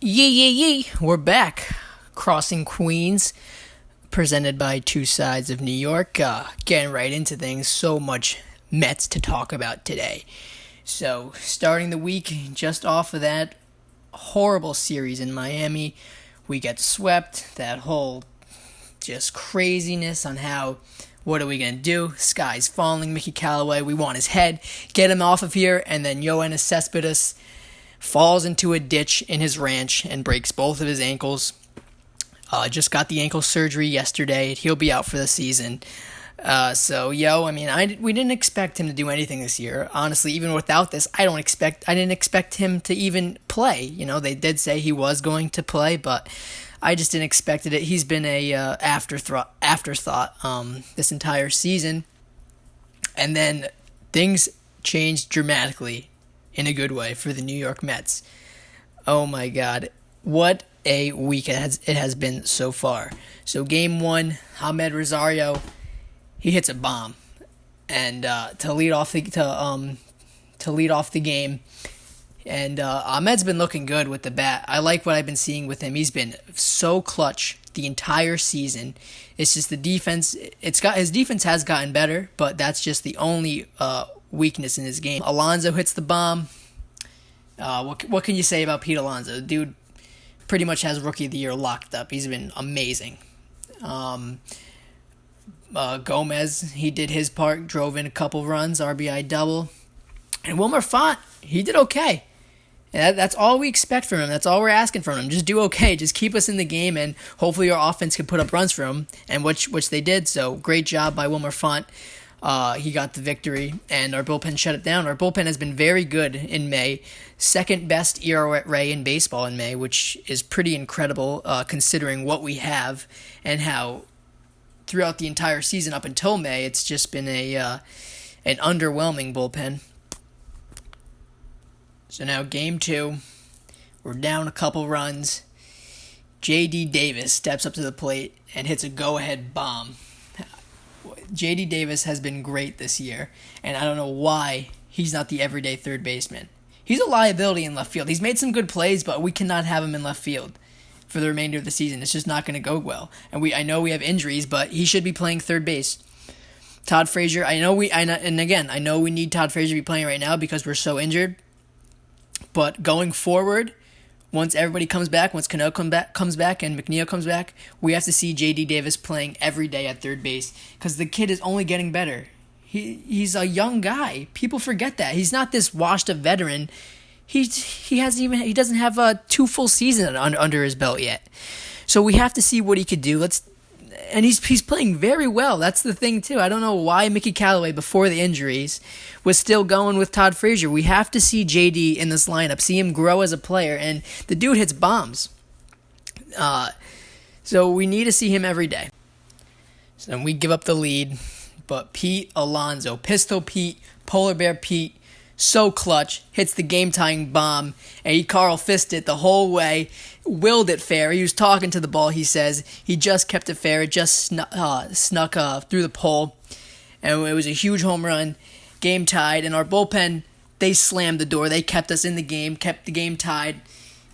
Yee yee yee, we're back. Crossing Queens, presented by Two Sides of New York. Getting right into things, so much Mets to talk about today. So, starting the week just off of that horrible series in Miami, we get swept. That whole just craziness on how, what are we going to do? Sky's falling, Mickey Callaway, we want his head. Get him off of here, and then Yoenis Cespedes falls into a ditch in his ranch and breaks both of his ankles. Just got the ankle surgery yesterday. He'll be out for the season. We didn't expect him to do anything this year. Honestly, even without this, I didn't expect him to even play. You know, they did say he was going to play, but I just didn't expect it. He's been a afterthought this entire season. And then things changed dramatically in a good way for the New York Mets. Oh my God, what a week it has been so far. So game one, Amed Rosario, he hits a bomb, and to lead off the game. And Ahmed's been looking good with the bat. I like what I've been seeing with him. He's been so clutch the entire season. It's just the defense. His defense has gotten better, but that's just the only weakness in his game. Alonso hits the bomb. What can you say about Pete Alonso? Dude pretty much has Rookie of the Year locked up. He's been amazing. Gomez, he did his part, drove in a couple runs, RBI double. And Wilmer Font, he did okay. And that's all we expect from him. That's all we're asking from him. Just do okay. Just keep us in the game, and hopefully our offense can put up runs for him, and which they did. So great job by Wilmer Font. He got the victory, and our bullpen shut it down. Our bullpen has been very good in May. Second best ERA in baseball in May, which is pretty incredible considering what we have and how throughout the entire season up until May, it's just been an underwhelming bullpen. So now game two, we're down a couple runs. J.D. Davis steps up to the plate and hits a go-ahead bomb. J.D. Davis has been great this year, and I don't know why he's not the everyday third baseman. He's a liability in left field. He's made some good plays, but we cannot have him in left field for the remainder of the season. It's just not going to go well. And I know we have injuries, but he should be playing third base. Todd Frazier, I know we need Todd Frazier to be playing right now because we're so injured. But going forward, once everybody comes back, once Cano comes back and McNeil comes back, we have to see J.D. Davis playing every day at third base because the kid is only getting better. He's a young guy. People forget that. He's not this washed-up veteran. He doesn't have 2 full seasons under his belt yet. So we have to see what he could do. And he's playing very well. That's the thing, too. I don't know why Mickey Callaway, before the injuries, was still going with Todd Frazier. We have to see JD in this lineup, see him grow as a player, and the dude hits bombs. So we need to see him every day. So we give up the lead, but Pete Alonso, Pistol Pete, Polar Bear Pete, so clutch, hits the game-tying bomb, and he Carl fisted the whole way, willed it fair. He was talking to the ball, he says. He just kept it fair. It just snuck through the pole, and it was a huge home run. Game tied, and our bullpen, they slammed the door. They kept us in the game, kept the game tied.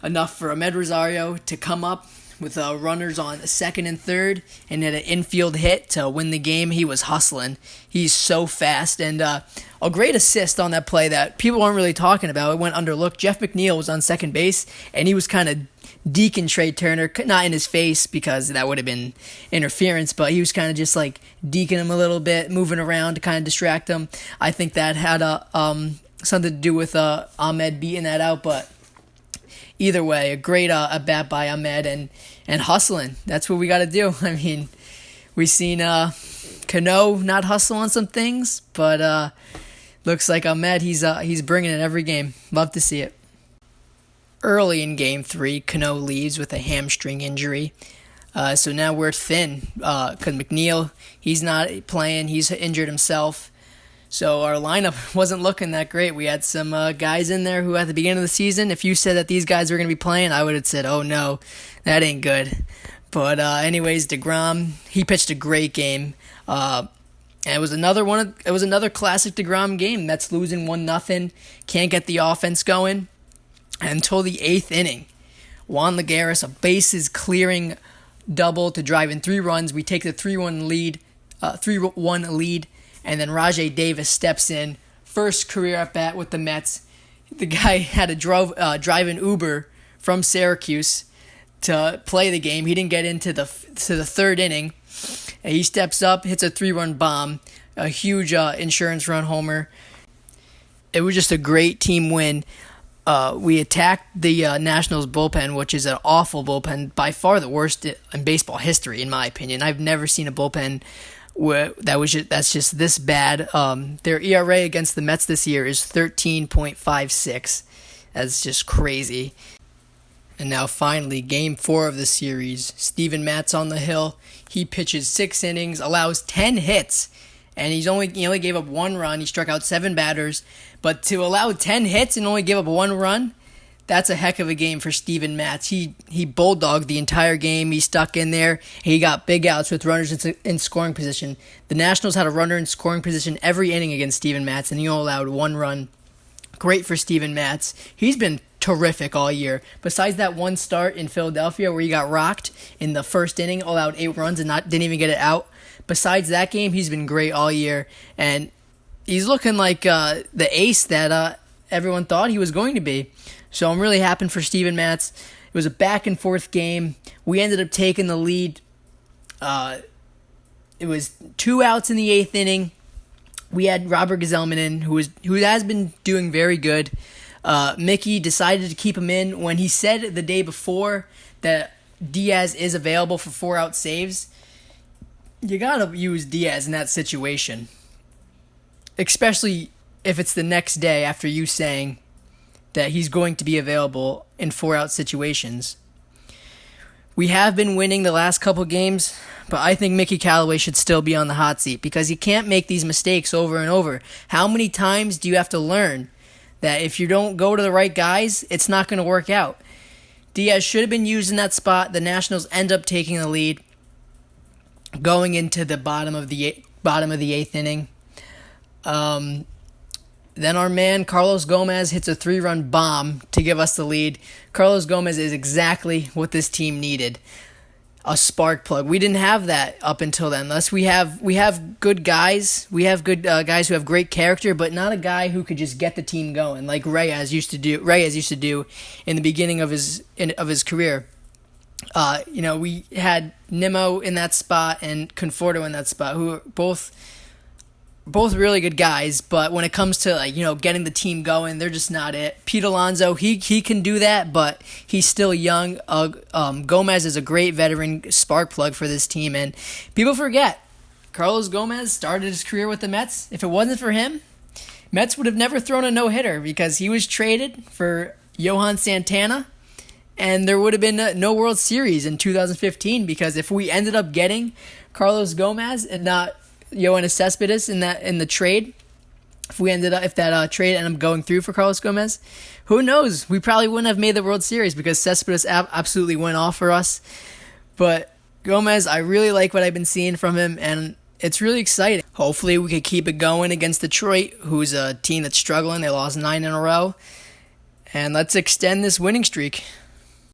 Enough for Amed Rosario to come up with runners on second and third and hit an infield hit to win the game. He was hustling. He's so fast, and a great assist on that play that people aren't really talking about. It went underlooked. Jeff McNeil was on second base, and he was kind of deking Trey Turner, not in his face because that would have been interference, but he was kind of just like deking him a little bit, moving around to kind of distract him. I think that had something to do with Ahmed beating that out, but either way, a great at-bat by Ahmed and hustling. That's what we got to do. I mean, we've seen Cano not hustle on some things, but looks like Ahmed, he's bringing it every game. Love to see it. Early in Game 3, Cano leaves with a hamstring injury. So now we're thin because McNeil, he's not playing. He's injured himself. So our lineup wasn't looking that great. We had some guys in there who at the beginning of the season, if you said that these guys were going to be playing, I would have said, oh no, that ain't good. But anyways, DeGrom, he pitched a great game. And it was another classic DeGrom game. Mets losing 1-0, can't get the offense going until the 8th inning, Juan Lagares, a bases clearing double to drive in 3 runs. We take the 3-1 lead, and then Rajai Davis steps in. First career at bat with the Mets. The guy had to drive an Uber from Syracuse to play the game. He didn't get into the 3rd inning. And he steps up, hits a 3-run bomb, a huge insurance run homer. It was just a great team win. We attacked the Nationals bullpen, which is an awful bullpen, by far the worst in baseball history, in my opinion. I've never seen a bullpen that's just this bad. Their ERA against the Mets this year is 13.56. That's just crazy. And now finally, Game 4 of the series. Steven Matz on the hill. He pitches 6 innings, allows 10 hits, and he only gave up 1 run. He struck out 7 batters. But to allow 10 hits and only give up 1 run, that's a heck of a game for Steven Matz. He bulldogged the entire game. He stuck in there. He got big outs with runners in scoring position. The Nationals had a runner in scoring position every inning against Steven Matz, and he only allowed 1 run. Great for Steven Matz. He's been terrific all year. Besides that one start in Philadelphia where he got rocked in the first inning, allowed 8 runs and didn't even get it out. Besides that game, he's been great all year, and he's looking like the ace that everyone thought he was going to be. So I'm really happy for Steven Matz. It was a back-and-forth game. We ended up taking the lead. It was 2 outs in the 8th inning. We had Robert Gsellman in, who has been doing very good. Mickey decided to keep him in when he said the day before that Diaz is available for 4-out saves. You gotta use Diaz in that situation, especially if it's the next day after you saying that he's going to be available in 4-out situations. We have been winning the last couple games, but I think Mickey Callaway should still be on the hot seat because he can't make these mistakes over and over. How many times do you have to learn that if you don't go to the right guys, it's not going to work out? Diaz should have been used in that spot. The Nationals end up taking the lead going into the bottom of the 8th inning. Then our man Carlos Gomez hits a 3-run bomb to give us the lead. Carlos Gomez is exactly what this team needed. A spark plug. We didn't have that up until then. Unless we have good guys. We have good guys who have great character, but not a guy who could just get the team going like Reyes used to do in the beginning of his career. We had Nimmo in that spot and Conforto in that spot, who are both really good guys, but when it comes to getting the team going, they're just not it. Pete Alonso, he can do that, but he's still young. Gomez is a great veteran spark plug for this team, and people forget Carlos Gomez started his career with the Mets. If it wasn't for him, Mets would have never thrown a no-hitter because he was traded for Johan Santana, and there would have been no World Series in 2015 because if we ended up getting Carlos Gomez and not Yoenis Cespedes in the trade, if that trade ended up going through for Carlos Gomez, who knows? We probably wouldn't have made the World Series because Cespedes absolutely went off for us. But Gomez, I really like what I've been seeing from him, and it's really exciting. Hopefully we could keep it going against Detroit, who's a team that's struggling. They lost 9 in a row. And let's extend this winning streak.